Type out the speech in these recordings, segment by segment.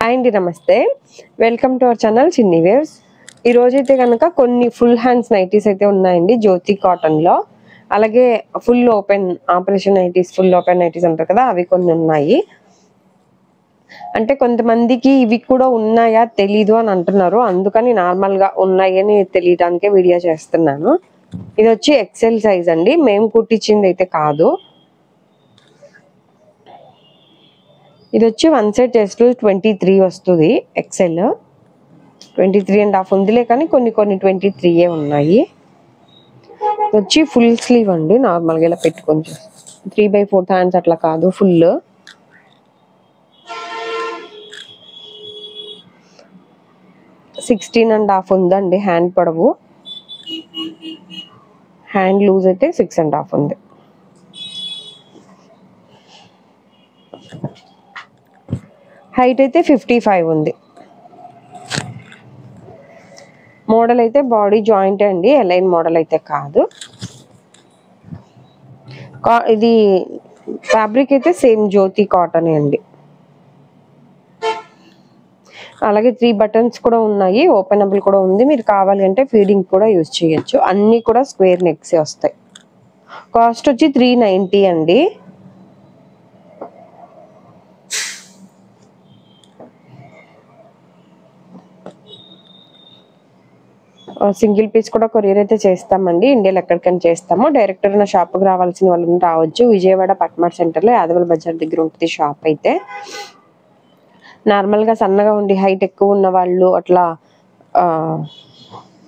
Hi అండి, నమస్తే. Welcome to our channel చిన్ని వేవ్స్. ఈ రోజైతే కనుక కొన్ని ఫుల్ హ్యాండ్స్ నైటీస్ అయితే ఉన్నాయండి జ్యోతి కాటన్ లో. అలాగే full open operation nighties, full open nighties అంటారు కదా, అవి కొన్ని ఉన్నాయి. అంటే కొంతమందికి ఇవి కూడా ఉన్నాయా తెలీదు అని అంటున్నారు, అందుకని నార్మల్ గా ఉన్నాయని తెలియడానికే వీడియో చేస్తున్నాను. ఇది వచ్చి ఎక్సెల్ సైజ్ అండి, మేము కుట్టించింది అయితే కాదు. ఇది వచ్చి వన్ సైడ్ చెస్ట్ 23 వస్తుంది. ఎక్సెల్ 23.5 ఉందిలే, కానీ కొన్ని 23 ఉన్నాయి. వచ్చి ఫుల్ స్లీవ్ అండి, నార్మల్గా ఇలా పెట్టుకొని 3/4 హ్యాండ్స్ అట్లా కాదు, ఫుల్. (16.5) ఉందండి హ్యాండ్ పొడవు. హ్యాండ్ లూజ్ అయితే 6.5 ఉంది. హైట్ అయితే 55 ఉంది. మోడల్ అయితే బాడీ జాయింట్ అండి, ఎలైన్ మోడల్ అయితే కాదు. ఇది ఫ్యాబ్రిక్ అయితే సేమ్ జ్యోతి కాటన్ అండి. అలాగే 3 బటన్స్ కూడా ఉన్నాయి, ఓపెనబుల్ కూడా ఉంది. మీరు కావాలి అంటే ఫీడింగ్ కూడా యూజ్ చేయొచ్చు. అన్నీ కూడా స్క్వేర్ నెక్స్ వస్తాయి. కాస్ట్ వచ్చి 390 అండి. సింగిల్ పీస్ కూడా కొరియర్ అయితే చేస్తామండి, ఇండియాలో ఎక్కడికైనా చేస్తాము. డైరెక్ట్ నా షాప్కి రావాల్సిన వాళ్ళు రావచ్చు. విజయవాడ పట్మార్ సెంటర్లో యాదవల బజార్ దగ్గర ఉంటుంది షాప్ అయితే. నార్మల్గా సన్నగా ఉండి హైట్ ఎక్కువ ఉన్న వాళ్ళు అట్లా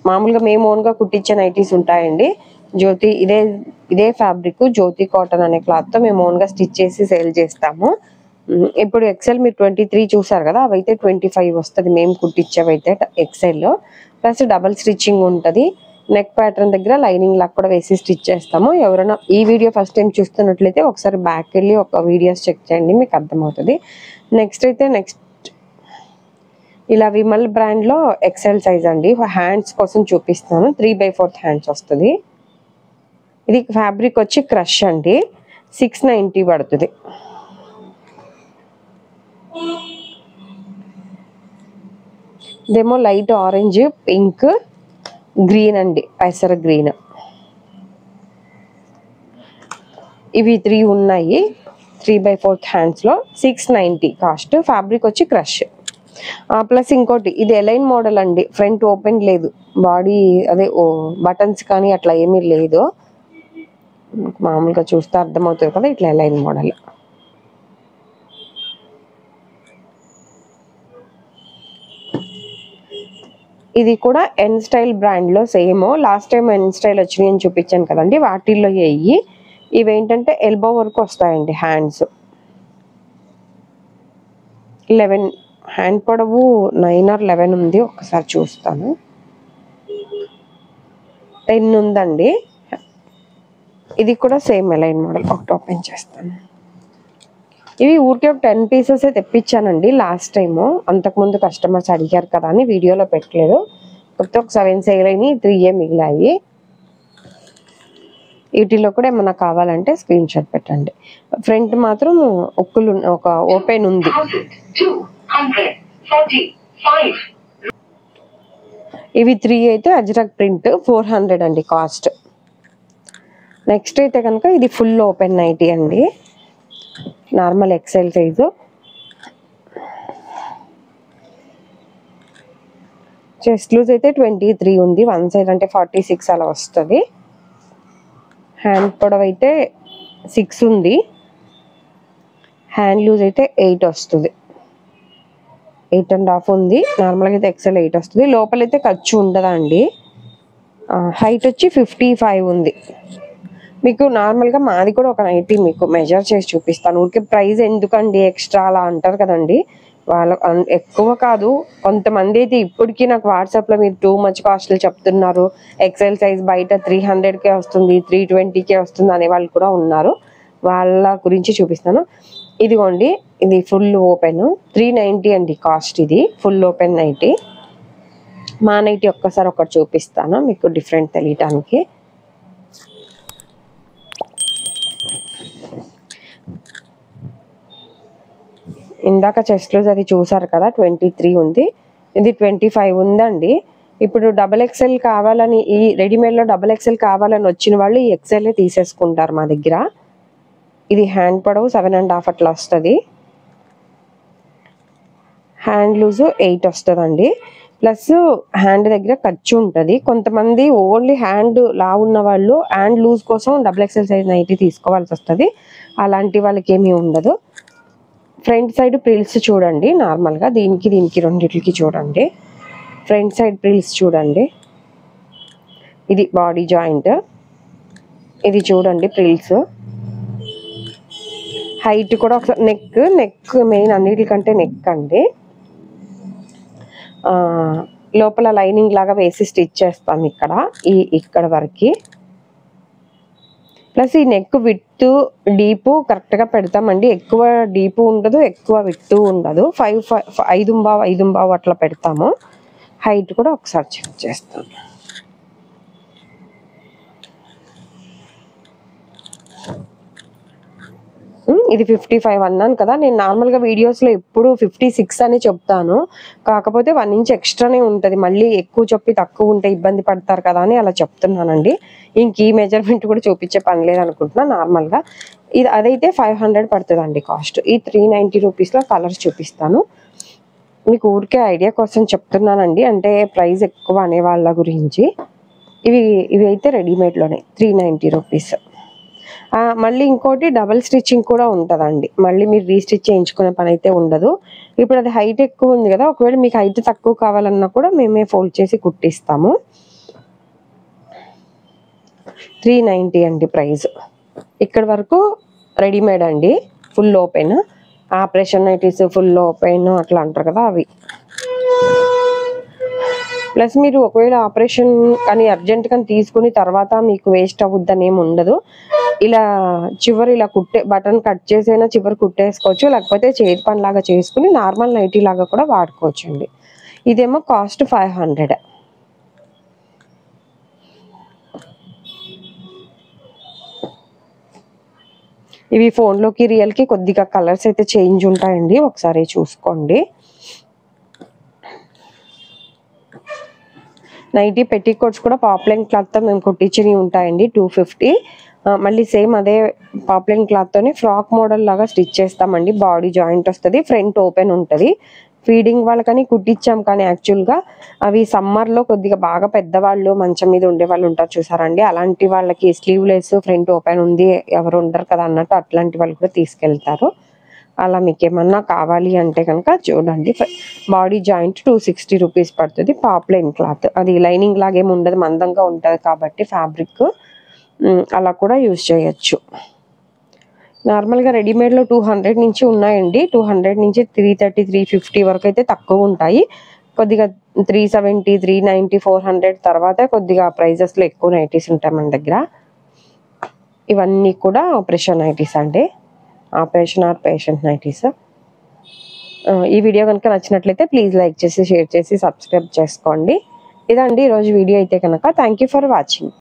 మామూలుగా మేము ఓన్గా కుట్టించే నైటీస్ ఉంటాయండి. జ్యోతి ఇదే ఫ్యాబ్రిక్ జ్యోతి కాటన్ అనే క్లాత్తో మేము ఓన్గా స్టిచ్ చేసి సేల్ చేస్తాము. ఇప్పుడు ఎక్సెల్ మీరు 23 చూసారు కదా, అవైతే 25 వస్తుంది మేము కుట్టించేవైతే ఎక్సెల్. ప్లస్ డబల్ స్టిచ్చింగ్ ఉంటుంది. నెక్ ప్యాటర్న్ దగ్గర లైనింగ్ లాగా కూడా వేసి స్టిచ్ చేస్తాము. ఎవరైనా ఈ వీడియో ఫస్ట్ టైం చూస్తున్నట్లయితే ఒకసారి బ్యాక్ వెళ్ళి ఒక వీడియోస్ చెక్ చేయండి, మీకు అర్థమవుతుంది. నెక్స్ట్ ఇలా విమల్ బ్రాండ్లో ఎక్సెల్ సైజ్ అండి. హ్యాండ్స్ కోసం చూపిస్తాను. 3/4 హ్యాండ్స్ వస్తుంది. ఇది ఫ్యాబ్రిక్ వచ్చి క్రష్ అండి, 690 పడుతుంది. ఇదేమో లైట్ ఆరెంజ్, పింక్, గ్రీన్ అండి, పెసర గ్రీన్. ఇవి 3 ఉన్నాయి 3/4 హ్యాండ్స్ లో. 690 కాస్ట్. ఫ్యాబ్రిక్ వచ్చి క్రష్. ప్లస్ ఇంకోటి, ఇది ఎలైన్ మోడల్ అండి, ఫ్రంట్ ఓపెన్ లేదు, బాడీ అదే బటన్స్ కానీ అట్లా ఏమీ లేదు. మామూలుగా చూస్తే అర్థమవుతుంది కదా, ఇట్లా ఎలైన్ మోడల్. ఇది కూడా ఎన్ స్టైల్ బ్రాండ్ లో same. Last time N style వచ్చినాయి అని చూపించాను కదండి, వాటిల్లో ఇవేంటంటే ఎల్బో వరకు వస్తాయండి హ్యాండ్స్. 11 హ్యాండ్ పొడవు 9 or 11 ఉంది, ఒకసారి చూస్తాను. 10 ఉందండి. ఇది కూడా సేమ్ ఎలైన్ మోడల్. ఒకటి ఓపెన్ చేస్తాను. ఇవి ఊరికే 10 పీసెస్ తెప్పించానండి లాస్ట్ టైము. అంతకుముందు కస్టమర్స్ అడిగారు కదా అని వీడియోలో పెట్టలేదు. కొత్త ఒక 7 సేల్ అయినాయి, 3 మిగిలాయి. వీటిలో కూడా ఏమన్నా కావాలంటే స్క్రీన్ షాట్ పెట్టండి. ఫ్రంట్ మాత్రం ఒక్కులు ఒక ఓపెన్ ఉంది. ఇవి 3 అయితే అజ్రక్ ప్రింట్ 400 అండి కాస్ట్. నెక్స్ట్ అయితే కనుక ఇది ఫుల్ ఓపెన్ నైటీ అండి, normal XL size. Chest loose అయితే 23 ఉంది, వన్ సైడ్ అంటే 46 అలా వస్తుంది. హ్యాండ్ పొడవు అయితే 6 ఉంది. హ్యాండ్ లూజ్ అయితే 8 వస్తుంది, 8.5 ఉంది. నార్మల్గా అయితే ఎక్సెల్ 8 వస్తుంది. లోపలైతే ఖర్చు ఉండదండి. హైట్ వచ్చి 55 ఉంది. మీకు నార్మల్గా మాది కూడా ఒక నైటీ మీకు మెజర్ చేసి చూపిస్తాను. ఊరికే ప్రైస్ ఎందుకండి ఎక్స్ట్రా అలా అంటారు కదండి, వాళ్ళ ఎక్కువ కాదు. కొంతమంది అయితే ఇప్పటికీ నాకు వాట్సాప్లో మీరు టూ మచ్ కాస్ట్లు చెప్తున్నారు, ఎక్సెల్ సైజ్ బయట 300కే వస్తుంది, 320కే వస్తుంది అనే వాళ్ళు కూడా ఉన్నారు. వాళ్ళ గురించి చూపిస్తాను. ఇదిగోండి, ఇది ఫుల్ ఓపెన్ 390 అండి కాస్ట్. ఇది ఫుల్ ఓపెన్ నైటీ. మా నైటీ ఒక్కసారి ఒకటి చూపిస్తాను మీకు డిఫరెంట్ తెలియటానికి. ఇందాక చెస్ట్ లూజ్ అది చూసారు కదా 23 ఉంది, ఇది 25 ఉందండి. ఇప్పుడు డబల్ ఎక్సెల్ కావాలని, ఈ రెడీమేడ్లో డబల్ ఎక్సెల్ కావాలని వచ్చిన వాళ్ళు ఈ ఎక్సెల్ తీసేసుకుంటారు మా దగ్గర. ఇది హ్యాండ్ పొడవు 7.5 అట్లా వస్తుంది, హ్యాండ్ లూజు 8 వస్తుందండి. ప్లస్ హ్యాండ్ దగ్గర ఖర్చు ఉంటుంది. కొంతమంది ఓన్లీ హ్యాండ్ లా ఉన్న వాళ్ళు హ్యాండ్ లూజ్ కోసం డబుల్ ఎక్సెల్ సైజ్ నైటీ తీసుకోవాల్సి వస్తుంది. అలాంటి వాళ్ళకి ఏమీ ఉండదు. ఫ్రంట్ సైడ్ ప్రిల్స్ చూడండి, నార్మల్గా దీనికి రెండిట్లకి చూడండి. ఫ్రంట్ సైడ్ ప్రిల్స్ చూడండి, ఇది బాడీ జాయింట్, ఇది చూడండి ప్రిల్స్. హైట్ కూడా ఒకసారి నెక్ మెయిన్ అన్నిటికంటే నెక్ అండి. లోపల లైనింగ్ లాగా వేసి స్టిచ్ చేస్తాం ఇక్కడ వరకు. ప్లస్ ఈ నెక్ విత్ డీపు కరెక్ట్గా పెడతామండి. ఎక్కువ డీపు ఉండదు, ఎక్కువ విత్ ఉండదు. 5.5 అట్లా పెడతాము. హైట్ కూడా ఒకసారి చెక్ చేస్తాను. ఇది 55 అన్నాను కదా, నేను నార్మల్గా వీడియోస్లో ఎప్పుడు 56 అని చెప్తాను. కాకపోతే 1 ఇంచ్ ఎక్స్ట్రానే ఉంటుంది, మళ్ళీ ఎక్కువ చెప్పి తక్కువ ఉంటే ఇబ్బంది పడతారు కదా అని అలా చెప్తున్నానండి. ఇంక ఈ మెజర్మెంట్ కూడా చూపించే పని లేదనుకుంటున్నా. నార్మల్గా ఇది అదైతే 500 పడుతుందండి కాస్ట్. ఈ 390 రూపీస్లో కలర్స్ చూపిస్తాను మీకు, ఊరికే ఐడియా కోసం చెప్తున్నానండి, అంటే ప్రైస్ ఎక్కువ అనే వాళ్ళ గురించి. ఇవి అయితే రెడీమేడ్లోనే 390 రూపీస్. మళ్ళీ ఇంకోటి డబల్ స్టిచ్చింగ్ కూడా ఉంటుందండి, మళ్ళీ మీరు రీస్టిచ్ చేయించుకునే పని అయితే ఉండదు. ఇప్పుడు అది హైట్ ఎక్కువ ఉంది కదా, ఒకవేళ మీకు హైట్ తక్కువ కావాలన్నా కూడా మేమే ఫోల్డ్ చేసి కుట్టిస్తాము. 390 అండి ప్రైస్. ఇక్కడ వరకు రెడీమేడ్ అండి, full open. Operation nighties full open అట్లా అంటారు కదా అవి. ప్లస్ మీరు ఒకవేళ ఆపరేషన్ కానీ అర్జెంట్ కానీ తీసుకుని తర్వాత మీకు వేస్ట్ అవుద్దని ఏమి ఉండదు. ఇలా చివరి ఇలా బటన్ కట్ చేసైనా చివరి కుట్టేసుకోవచ్చు, లేకపోతే చేతి పని లాగా చేసుకుని నార్మల్ నైటీ లాగా కూడా వాడుకోవచ్చు అండి. ఇదేమో కాస్ట్ 500. ఇవి ఫోన్లోకి రియల్కి కొద్దిగా కలర్స్ అయితే చేంజ్ ఉంటాయండి, ఒకసారి చూసుకోండి. నైటీ పెట్టికోట్స్ కూడా పాప్లైన్ క్లాత్తో మేము కుట్టించినవి ఉంటాయండి, 250. మళ్ళీ సేమ్ అదే పాప్లైన్ క్లాత్తోనే ఫ్రాక్ మోడల్ లాగా స్టిచ్ చేస్తామండి. బాడీ జాయింట్ వస్తుంది, ఫ్రంట్ ఓపెన్ ఉంటుంది. ఫీడింగ్ వాళ్ళకని కుట్టించాం, కానీ యాక్చువల్గా అవి సమ్మర్లో కొద్దిగా బాగా పెద్దవాళ్ళు మంచం మీద ఉండే వాళ్ళు ఉంటారు చూసారండి, అలాంటి వాళ్ళకి స్లీవ్లెస్ ఫ్రంట్ ఓపెన్ ఉంది ఎవరు ఉండరు కదా అన్నట్టు అట్లాంటి వాళ్ళు కూడా తీసుకెళ్తారు. అలా మీకు ఏమన్నా కావాలి అంటే కనుక చూడండి. బాడీ జాయింట్ 260 రూపీస్ పడుతుంది. పాప్లైన్ క్లాత్, అది లైనింగ్ లాగేమి ఉండదు, మందంగా ఉంటుంది కాబట్టి ఫ్యాబ్రిక్ అలా కూడా యూజ్ చేయొచ్చు. నార్మల్గా రెడీమేడ్లో 200 నుంచి ఉన్నాయండి, 200 నుంచి 330, 350 వరకు అయితే తక్కువ ఉంటాయి. కొద్దిగా 370, 390, 400 తర్వాత కొద్దిగా ప్రైజెస్లో ఎక్కువ నైటీస్ ఉంటాయి మన దగ్గర. ఇవన్నీ కూడా ఆపరేషన్ నైటీస్ అండి, ఆపరేషన్ ఆర్ పేషెంట్ నైటీస్. ఈ వీడియో కనుక నచ్చినట్లయితే ప్లీజ్ లైక్ చేసి, షేర్ చేసి, సబ్స్క్రైబ్ చేసుకోండి. ఇదండి ఈరోజు వీడియో అయితే కనుక. Thank you for watching.